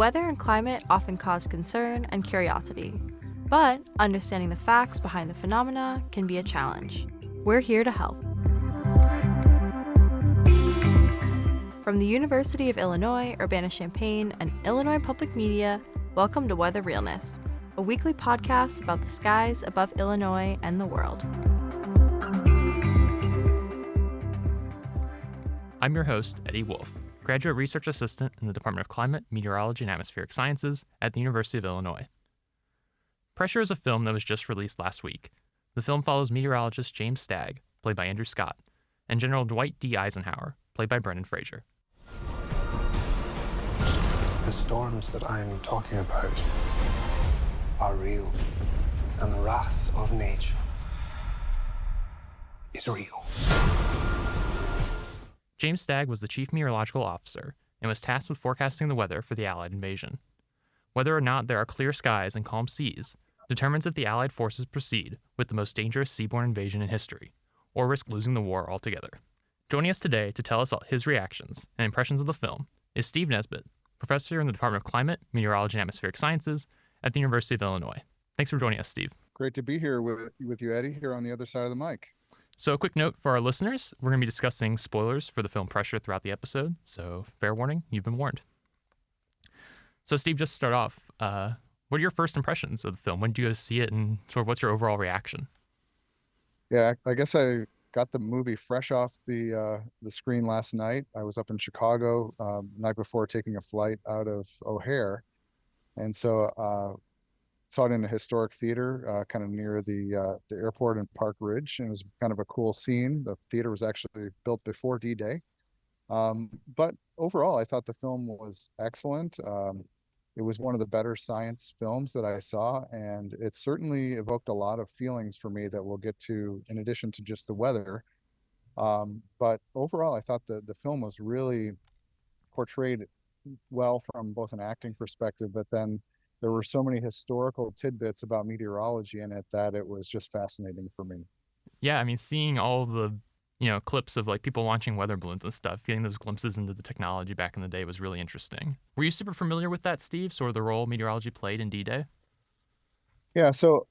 weather and climate often cause concern and curiosity, but understanding the facts behind the phenomena can be a challenge. We're here to help. From the University of Illinois, Urbana-Champaign, and Illinois Public Media, welcome to Weather Realness, a weekly podcast about the skies above Illinois and the world. I'm your host, Eddie Wolf, graduate research assistant in the Department of Climate, Meteorology, and Atmospheric Sciences at the University of Illinois. Pressure is a film that was just released last week. The film follows meteorologist James Stagg, played by Andrew Scott, and General Dwight D. Eisenhower, played by Brendan Fraser. The storms that I'm talking about are real, and the wrath of nature is real. James Stagg was the chief meteorological officer and was tasked with forecasting the weather for the Allied invasion. Whether or not there are clear skies and calm seas determines if the Allied forces proceed with the most dangerous seaborne invasion in history, or risk losing the war altogether. Joining us today to tell us his reactions and impressions of the film is Steve Nesbitt, professor in the Department of Climate, Meteorology, and Atmospheric Sciences at the University of Illinois. Thanks for joining us, Steve. Great to be here with you, Eddie, here on the other side of the mic. So a quick note for our listeners, we're going to be discussing spoilers for the film Pressure throughout the episode, so fair warning, you've been warned. So Steve, just to start off, what are your first impressions of the film? When did you guys see it, and sort of what's your overall reaction? Yeah, I guess I got the movie fresh off the screen last night. I was up in Chicago the night before taking a flight out of O'Hare, and so saw it in a historic theater kind of near the airport in Park Ridge, and it was kind of a cool scene. The theater was actually built before D-Day. But overall, I thought the film was excellent. It was one of the better science films that I saw, and it certainly evoked a lot of feelings for me that we'll get to in addition to just the weather. But overall, I thought the film was really portrayed well from both an acting perspective, but then there were so many historical tidbits about meteorology in it that it was just fascinating for me. Yeah, I mean, seeing all the clips of like people launching weather balloons and stuff, getting those glimpses into the technology back in the day was really interesting. Were you super familiar with that, Steve, sort of the role meteorology played in D-Day? Yeah, so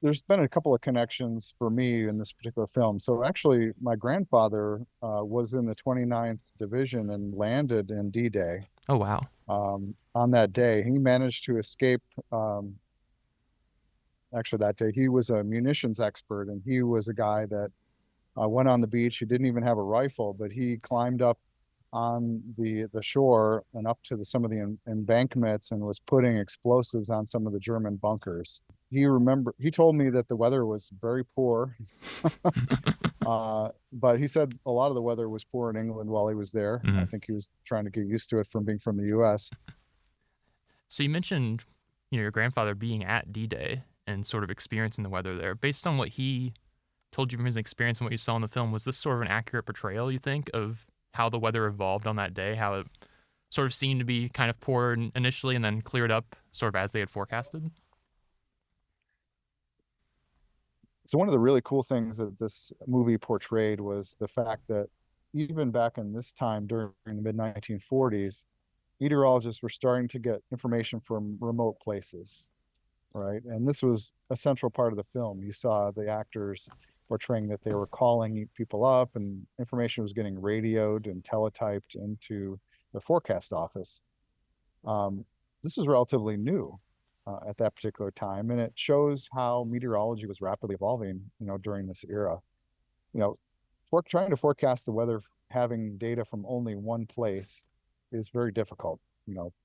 there's been a couple of connections for me in this particular film. So actually, my grandfather was in the 29th Division and landed in D-Day. Oh, wow. On that day, he managed to escape. Actually, that day, he was a munitions expert, and he was a guy that went on the beach. He didn't even have a rifle, but he climbed up on the shore and up to some of the embankments and was putting explosives on some of the German bunkers. He told me that the weather was very poor, but he said a lot of the weather was poor in England while he was there. Mm-hmm. I think he was trying to get used to it from being from the U.S. So you mentioned, your grandfather being at D-Day and sort of experiencing the weather there. Based on what he told you from his experience and what you saw in the film, was this sort of an accurate portrayal, you think, of how the weather evolved on that day, how it sort of seemed to be kind of poor initially and then cleared up sort of as they had forecasted? So one of the really cool things that this movie portrayed was the fact that even back in this time during the mid-1940s, meteorologists were starting to get information from remote places, right? And this was a central part of the film. You saw the actors portraying that they were calling people up, and information was getting radioed and teletyped into the forecast office. This was relatively new at that particular time, and it shows how meteorology was rapidly evolving, during this era. Trying to forecast the weather, having data from only one place is very difficult.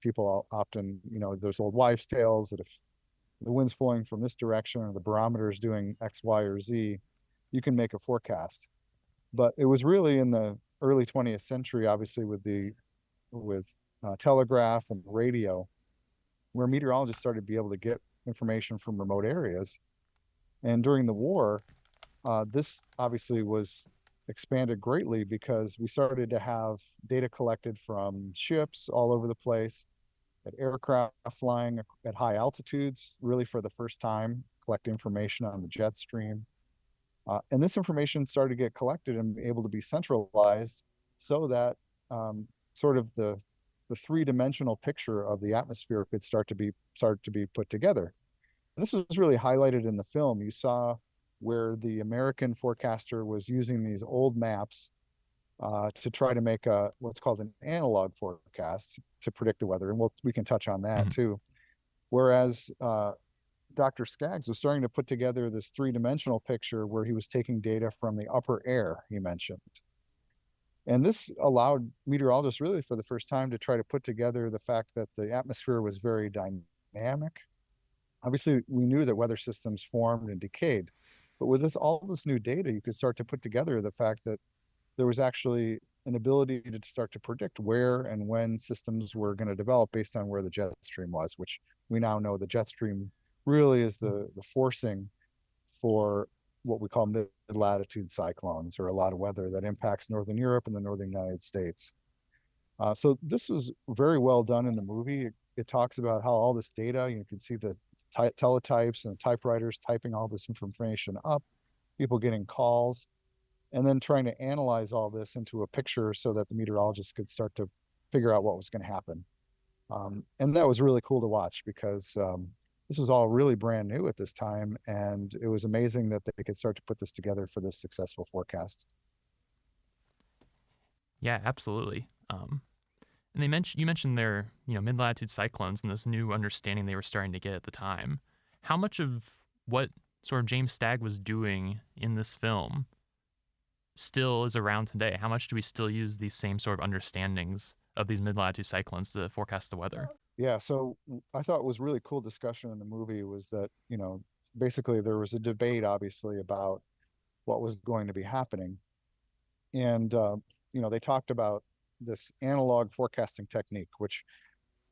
People often, there's old wives' tales that if the wind's flowing from this direction or the barometer is doing X, Y, or Z, you can make a forecast. But it was really in the early 20th century, obviously with telegraph and radio, where meteorologists started to be able to get information from remote areas. And during the war, this obviously was expanded greatly because we started to have data collected from ships all over the place, at aircraft flying at high altitudes, really for the first time, collect information on the jet stream. And this information started to get collected and able to be centralized so that sort of the the three-dimensional picture of the atmosphere could start to be put together. And this was really highlighted in the film. You saw where the American forecaster was using these old maps to try to make what's called an analog forecast to predict the weather, and we can touch on that too. Whereas Dr. Skaggs was starting to put together this three-dimensional picture where he was taking data from the upper air, he mentioned. And this allowed meteorologists really for the first time to try to put together the fact that the atmosphere was very dynamic. Obviously, we knew that weather systems formed and decayed, but with all this new data, you could start to put together the fact that there was actually an ability to start to predict where and when systems were going to develop based on where the jet stream was, which we now know the jet stream really is the forcing for what we call mid-latitude cyclones, or a lot of weather that impacts Northern Europe and the Northern United States. So this was very well done in the movie. It talks about how all this data, you can see the teletypes and the typewriters typing all this information up, people getting calls, and then trying to analyze all this into a picture so that the meteorologists could start to figure out what was going to happen. And that was really cool to watch because this was all really brand new at this time, and it was amazing that they could start to put this together for this successful forecast. Yeah, absolutely. And you mentioned their mid-latitude cyclones and this new understanding they were starting to get at the time. How much of what sort of James Stagg was doing in this film still is around today? How much do we still use these same sort of understandings of these mid-latitude cyclones to forecast the weather? Yeah, so I thought was really cool discussion in the movie was that, basically there was a debate, obviously, about what was going to be happening. And, they talked about this analog forecasting technique, which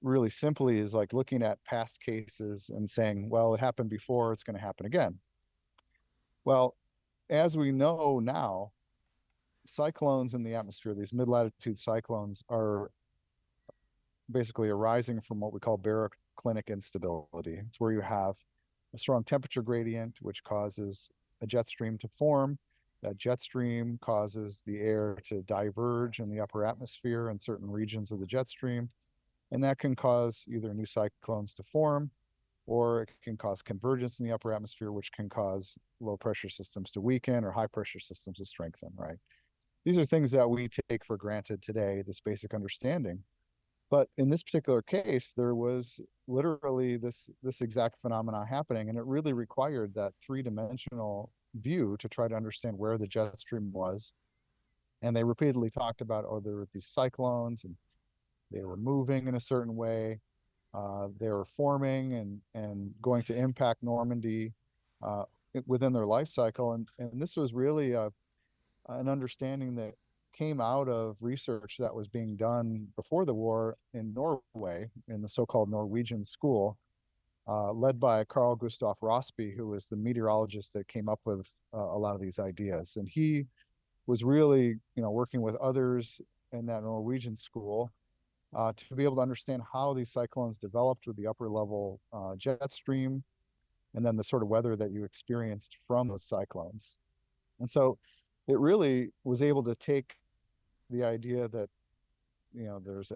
really simply is like looking at past cases and saying, well, it happened before, it's going to happen again. Well, as we know now, cyclones in the atmosphere, these mid-latitude cyclones, are basically arising from what we call baroclinic instability. It's where you have a strong temperature gradient, which causes a jet stream to form. That jet stream causes the air to diverge in the upper atmosphere in certain regions of the jet stream. And that can cause either new cyclones to form, or it can cause convergence in the upper atmosphere, which can cause low pressure systems to weaken or high pressure systems to strengthen, right? These are things that we take for granted today, this basic understanding. But in this particular case, there was literally this exact phenomena happening, and it really required that three-dimensional view to try to understand where the jet stream was. And they repeatedly talked about, there were these cyclones, and they were moving in a certain way. They were forming and going to impact Normandy within their life cycle. And this was really an understanding that came out of research that was being done before the war in Norway, in the so-called Norwegian school, led by Carl Gustav Rossby, who was the meteorologist that came up with a lot of these ideas. And he was really, working with others in that Norwegian school to be able to understand how these cyclones developed with the upper level jet stream, and then the sort of weather that you experienced from those cyclones. And so it really was able to take the idea that, there's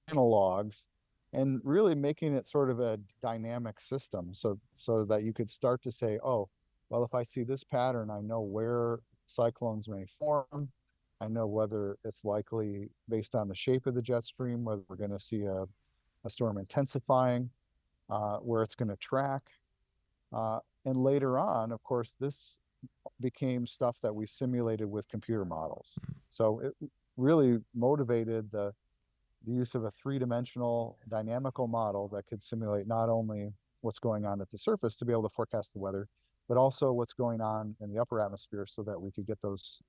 analogs, and really making it sort of a dynamic system so that you could start to say, oh, well, if I see this pattern, I know where cyclones may form. I know whether it's likely based on the shape of the jet stream, whether we're going to see a storm intensifying, where it's going to track. And later on, of course, this became stuff that we simulated with computer models. So it really motivated the use of a three-dimensional dynamical model that could simulate not only what's going on at the surface to be able to forecast the weather, but also what's going on in the upper atmosphere so that we could get those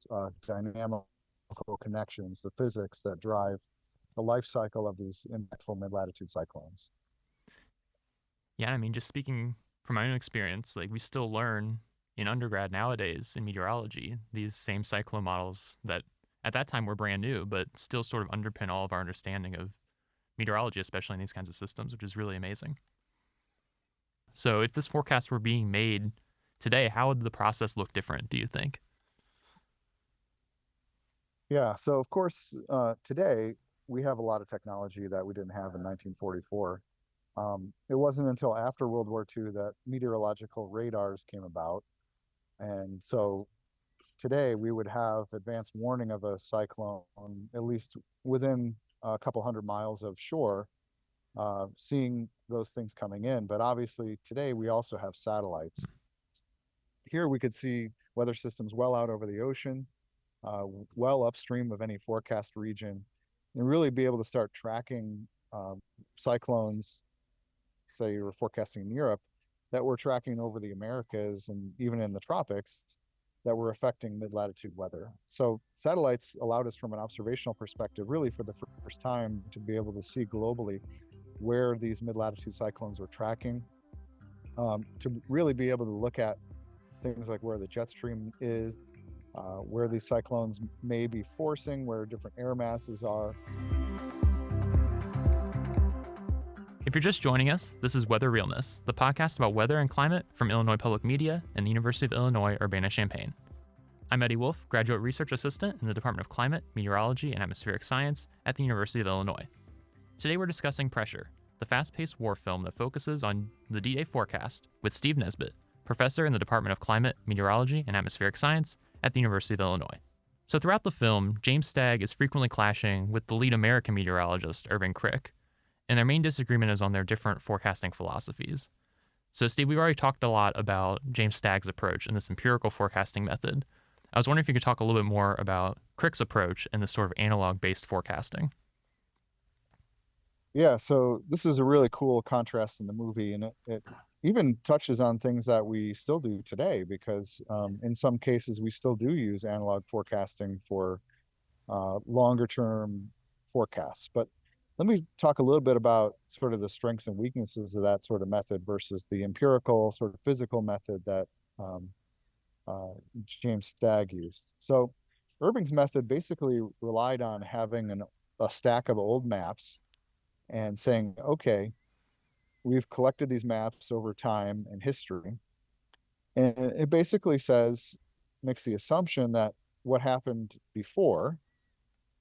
dynamical connections, the physics that drive the life cycle of these impactful mid-latitude cyclones. Yeah, I mean, just speaking from my own experience, like we still learn in undergrad nowadays in meteorology these same cyclone models that at that time were brand new, but still sort of underpin all of our understanding of meteorology, especially in these kinds of systems, which is really amazing. So if this forecast were being made today, how would the process look different, do you think? Yeah, so of course, today, we have a lot of technology that we didn't have in 1944. It wasn't until after World War II that meteorological radars came about. And so today we would have advanced warning of a cyclone at least within a couple hundred miles of shore, seeing those things coming in. But obviously today we also have satellites. Here we could see weather systems well out over the ocean, well upstream of any forecast region, and really be able to start tracking cyclones. Say you were forecasting in Europe, that we're tracking over the Americas and even in the tropics that were affecting mid-latitude weather. So satellites allowed us from an observational perspective, really for the first time, to be able to see globally where these mid-latitude cyclones were tracking, to really be able to look at things like where the jet stream is, where these cyclones may be forcing, where different air masses are. If you're just joining us, this is Weather Realness, the podcast about weather and climate from Illinois Public Media and the University of Illinois Urbana-Champaign. I'm Eddie Wolf, Graduate Research Assistant in the Department of Climate, Meteorology, and Atmospheric Science at the University of Illinois. Today we're discussing Pressure, the fast-paced war film that focuses on the D-Day forecast with Steve Nesbitt, professor in the Department of Climate, Meteorology, and Atmospheric Science at the University of Illinois. So throughout the film, James Stagg is frequently clashing with the lead American meteorologist, Irving Crick, and their main disagreement is on their different forecasting philosophies. So Steve, we've already talked a lot about James Stagg's approach and this empirical forecasting method. I was wondering if you could talk a little bit more about Crick's approach and this sort of analog-based forecasting. Yeah, so this is a really cool contrast in the movie, and it even touches on things that we still do today, because in some cases we still do use analog forecasting for longer term forecasts. But let me talk a little bit about sort of the strengths and weaknesses of that sort of method versus the empirical sort of physical method that James Stagg used. So Irving's method basically relied on having a stack of old maps and saying, okay, we've collected these maps over time and history. And it basically makes the assumption that what happened before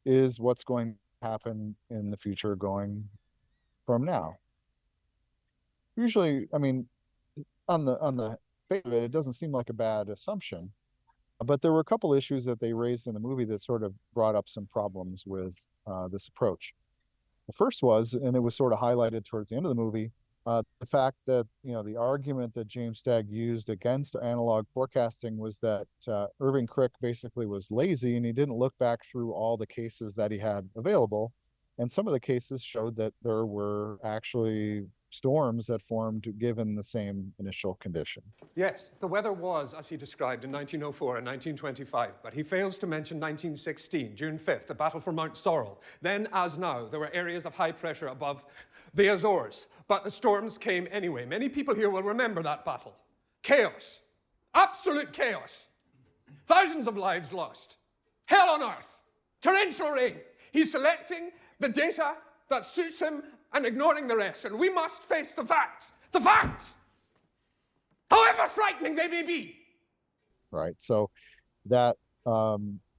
is what's going to happen in the future going from now. Usually, I mean, on the face of it, it doesn't seem like a bad assumption, but there were a couple issues that they raised in the movie that sort of brought up some problems with this approach. The first was, and it was sort of highlighted towards the end of the movie, the fact that, the argument that James Stagg used against analog forecasting was that Irving Crick basically was lazy and he didn't look back through all the cases that he had available. And some of the cases showed that there were actually storms that formed given the same initial condition. Yes, the weather was, as he described, in 1904 and 1925, but he fails to mention 1916, June 5th, the battle for Mount Sorrel. Then, as now, there were areas of high pressure above the Azores, but the storms came anyway. Many people here will remember that battle. Chaos. Absolute chaos. Thousands of lives lost. Hell on earth. Torrential rain. He's selecting the data that suits him and ignoring the rest. And we must face the facts. The facts! However frightening they may be. Right. So that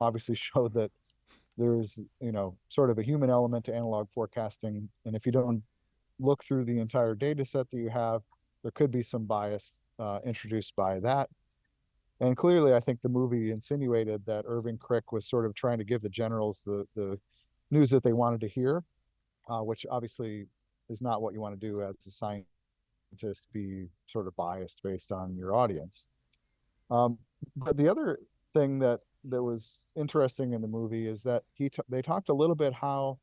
obviously showed that there's, sort of a human element to analog forecasting. And if you don't look through the entire data set that you have, there could be some bias introduced by that. And clearly, I think the movie insinuated that Irving Crick was sort of trying to give the generals the news that they wanted to hear, which obviously is not what you want to do as a scientist, be sort of biased based on your audience. But the other thing that was interesting in the movie is that they talked a little bit how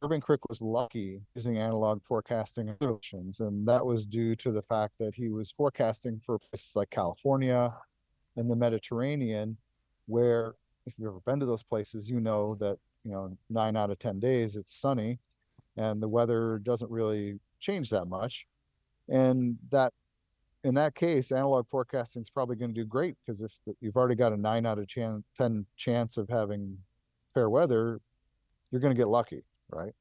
Irving Crick was lucky using analog forecasting solutions, and that was due to the fact that he was forecasting for places like California and the Mediterranean, where if you've ever been to those places, you know that 9 out of 10 days it's sunny and the weather doesn't really change that much, and that in that case analog forecasting is probably going to do great, because if you've already got a 9 out of 10 chance of having fair weather, you're going to get lucky, right?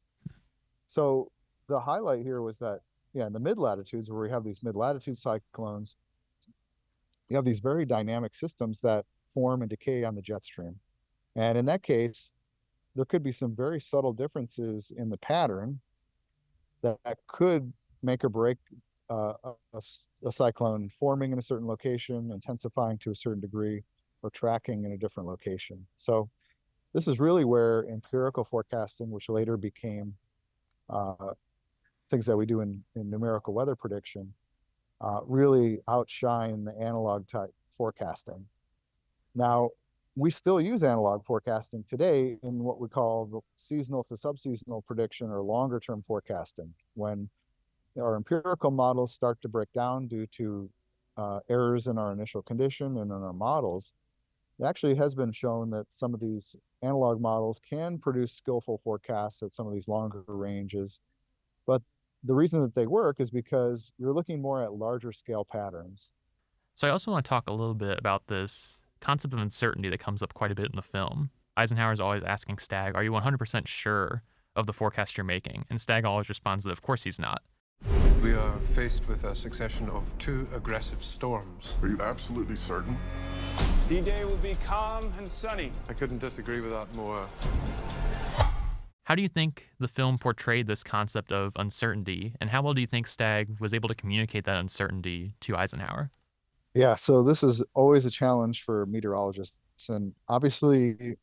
So the highlight here was that, in the mid-latitudes, where we have these mid-latitude cyclones, you have these very dynamic systems that form and decay on the jet stream. And in that case, there could be some very subtle differences in the pattern that could make or break a cyclone forming in a certain location, intensifying to a certain degree, or tracking in a different location. So this is really where empirical forecasting, which later became things that we do in numerical weather prediction, really outshine the analog type forecasting. Now, we still use analog forecasting today in what we call the seasonal to subseasonal prediction or longer term forecasting, when our empirical models start to break down due to errors in our initial condition and in our models. It actually has been shown that some of these analog models can produce skillful forecasts at some of these longer ranges. But the reason that they work is because you're looking more at larger scale patterns. So I also want to talk a little bit about this concept of uncertainty that comes up quite a bit in the film. Eisenhower's always asking Stagg, are you 100% sure of the forecast you're making? And Stagg always responds that of course he's not. We are faced with a succession of 2 aggressive storms. Are you absolutely certain? D-Day will be calm and sunny. I couldn't disagree with that more. How do you think the film portrayed this concept of uncertainty, and how well do you think Stagg was able to communicate that uncertainty to Eisenhower? Yeah, so this is always a challenge for meteorologists. And obviously,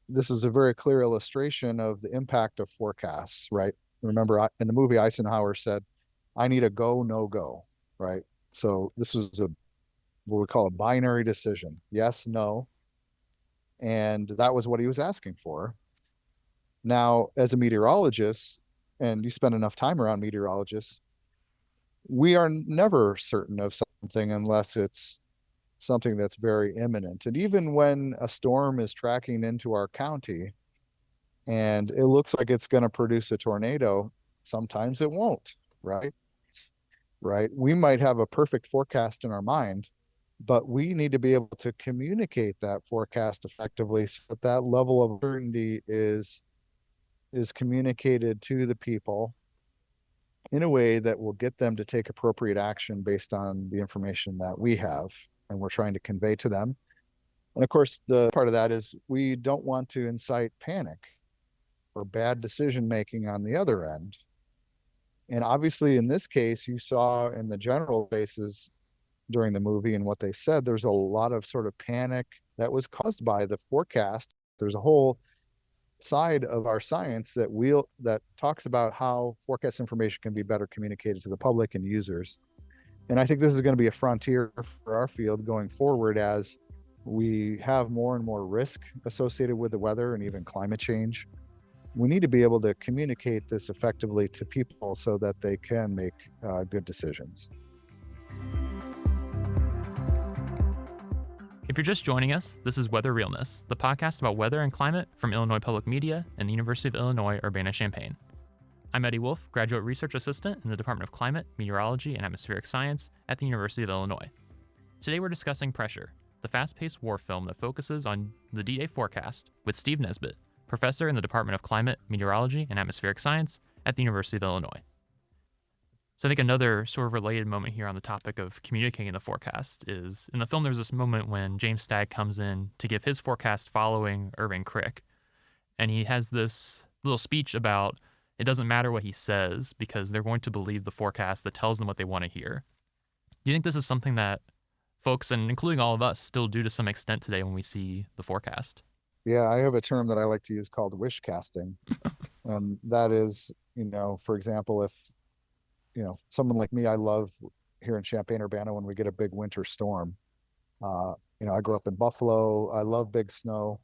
this is a very clear illustration of the impact of forecasts, right? Remember, in the movie, Eisenhower said, I need a go, no go, right? So this was what we call a binary decision, yes, no. And that was what he was asking for. Now, as a meteorologist, and you spend enough time around meteorologists, we are never certain of something unless it's something that's very imminent. And even when a storm is tracking into our county and it looks like it's going to produce a tornado, sometimes it won't, right? Right. We might have a perfect forecast in our mind, but we need to be able to communicate that forecast effectively so that that level of certainty is communicated to the people in a way that will get them to take appropriate action based on the information that we have and we're trying to convey to them. And of course, the part of that is we don't want to incite panic or bad decision making on the other end. And obviously, in this case, you saw in the general bases during the movie and what they said, there's a lot of sort of panic that was caused by the forecast. There's a whole side of our science that talks about how forecast information can be better communicated to the public and users. And I think this is going to be a frontier for our field going forward as we have more and more risk associated with the weather and even climate change. We need to be able to communicate this effectively to people so that they can make good decisions. If you're just joining us, this is Weather Realness, the podcast about weather and climate from Illinois Public Media and the University of Illinois Urbana-Champaign. I'm Eddie Wolf, Graduate Research Assistant in the Department of Climate, Meteorology, and Atmospheric Science at the University of Illinois. Today we're discussing Pressure, the fast-paced war film that focuses on the D-Day forecast with Steve Nesbitt, professor in the Department of Climate, Meteorology, and Atmospheric Science at the University of Illinois. So I think another sort of related moment here on the topic of communicating the forecast is, in the film there's this moment when James Stagg comes in to give his forecast following Irving Crick. And he has this little speech about it doesn't matter what he says because they're going to believe the forecast that tells them what they want to hear. Do you think this is something that folks, and including all of us, still do to some extent today when we see the forecast? Yeah, I have a term that I like to use called wish casting. And that is, for example, if someone like me, I love here in Champaign-Urbana when we get a big winter storm. I grew up in Buffalo. I love big snow.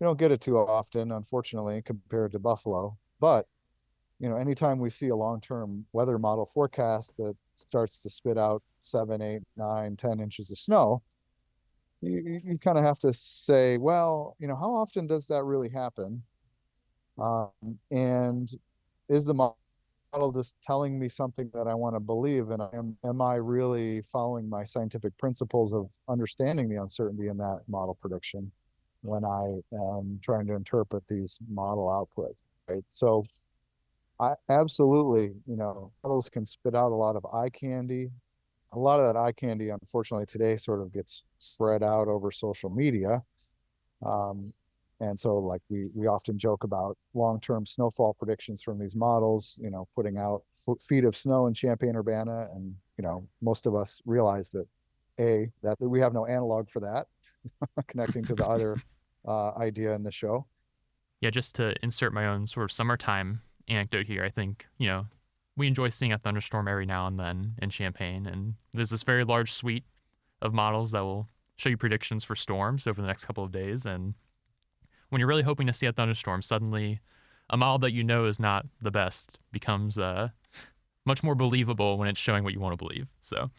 You don't get it too often, unfortunately, compared to Buffalo. But, anytime we see a long-term weather model forecast that starts to spit out 7, 8, 9, 10 inches of snow, you kind of have to say, well, how often does that really happen? And is the model just telling me something that I want to believe? And am I really following my scientific principles of understanding the uncertainty in that model prediction when I am trying to interpret these model outputs, right? So I absolutely, models can spit out a lot of eye candy. A lot of that eye candy, unfortunately, today sort of gets spread out over social media. And so like we often joke about long-term snowfall predictions from these models, putting out feet of snow in Champaign-Urbana. And, most of us realize that that we have no analog for that, connecting to the other idea in the show. Yeah, just to insert my own sort of summertime anecdote here, I think, we enjoy seeing a thunderstorm every now and then in Champaign. And there's this very large suite of models that will show you predictions for storms over the next couple of days. And when you're really hoping to see a thunderstorm, suddenly a model that you know is not the best becomes much more believable when it's showing what you want to believe. So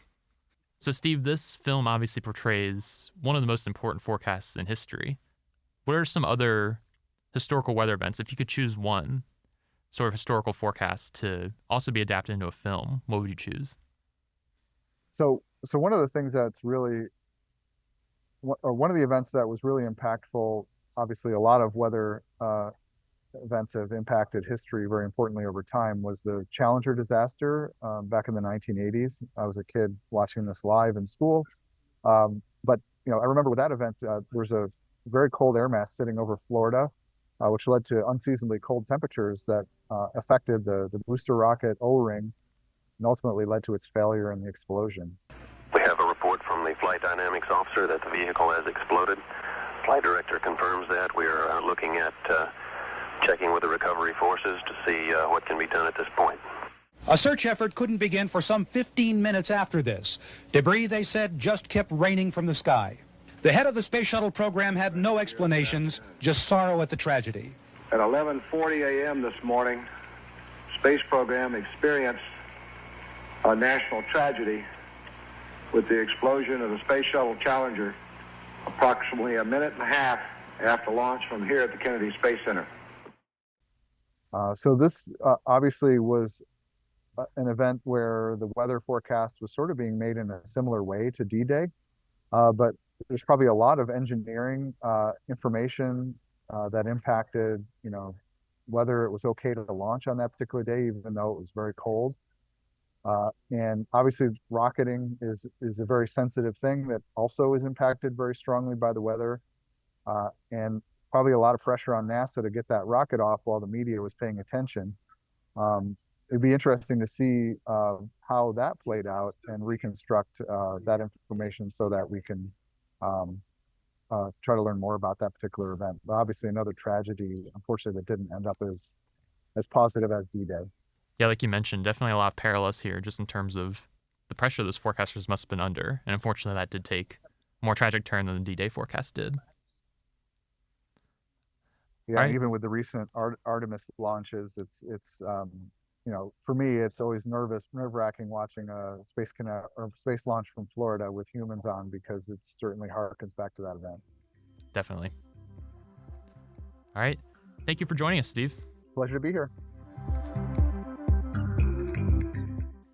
Steve, this film obviously portrays one of the most important forecasts in history. What are some other historical weather events, if you could choose one sort of historical forecast to also be adapted into a film, what would you choose? So one of the things that's really, or one of the events that was really impactful, obviously a lot of weather events have impacted history very importantly over time, was the Challenger disaster back in the 1980s. I was a kid watching this live in school. But I remember with that event, there was a very cold air mass sitting over Florida, which led to unseasonably cold temperatures that affected the booster rocket O-ring and ultimately led to its failure and the explosion. We have a report from the flight dynamics officer that the vehicle has exploded. Flight director confirms that. We are looking at checking with the recovery forces to see what can be done at this point. A search effort couldn't begin for some 15 minutes after this. Debris, they said, just kept raining from the sky. The head of the space shuttle program had no explanations, just sorrow at the tragedy. At 11:40 a.m. this morning, space program experienced a national tragedy with the explosion of the Space Shuttle Challenger approximately a minute and a half after launch from here at the Kennedy Space Center. So this obviously was an event where the weather forecast was sort of being made in a similar way to D-Day, but there's probably a lot of engineering information that impacted, whether it was okay to launch on that particular day, even though it was very cold. And obviously rocketing is a very sensitive thing that also is impacted very strongly by the weather. And probably a lot of pressure on NASA to get that rocket off while the media was paying attention. It'd be interesting to see how that played out and reconstruct that information so that we can try to learn more about that particular event. But obviously another tragedy, unfortunately, that didn't end up as positive as D-Day. Yeah, like you mentioned, definitely a lot of parallels here just in terms of the pressure those forecasters must have been under. And unfortunately, that did take a more tragic turn than the D-Day forecast did. Yeah, right. Even with the recent Artemis launches, it's for me, it's always nerve-wracking watching a space launch from Florida with humans on, because it certainly harkens back to that event. Definitely. All right. Thank you for joining us, Steve. Pleasure to be here.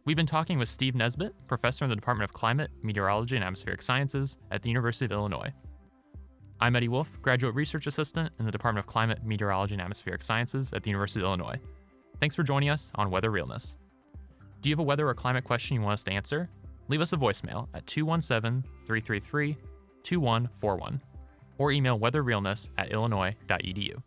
We've been talking with Steve Nesbitt, professor in the Department of Climate, Meteorology, and Atmospheric Sciences at the University of Illinois. I'm Eddie Wolf, graduate research assistant in the Department of Climate, Meteorology, and Atmospheric Sciences at the University of Illinois. Thanks for joining us on Weather Realness. Do you have a weather or climate question you want us to answer? Leave us a voicemail at 217-333-2141 or email weatherrealness@illinois.edu.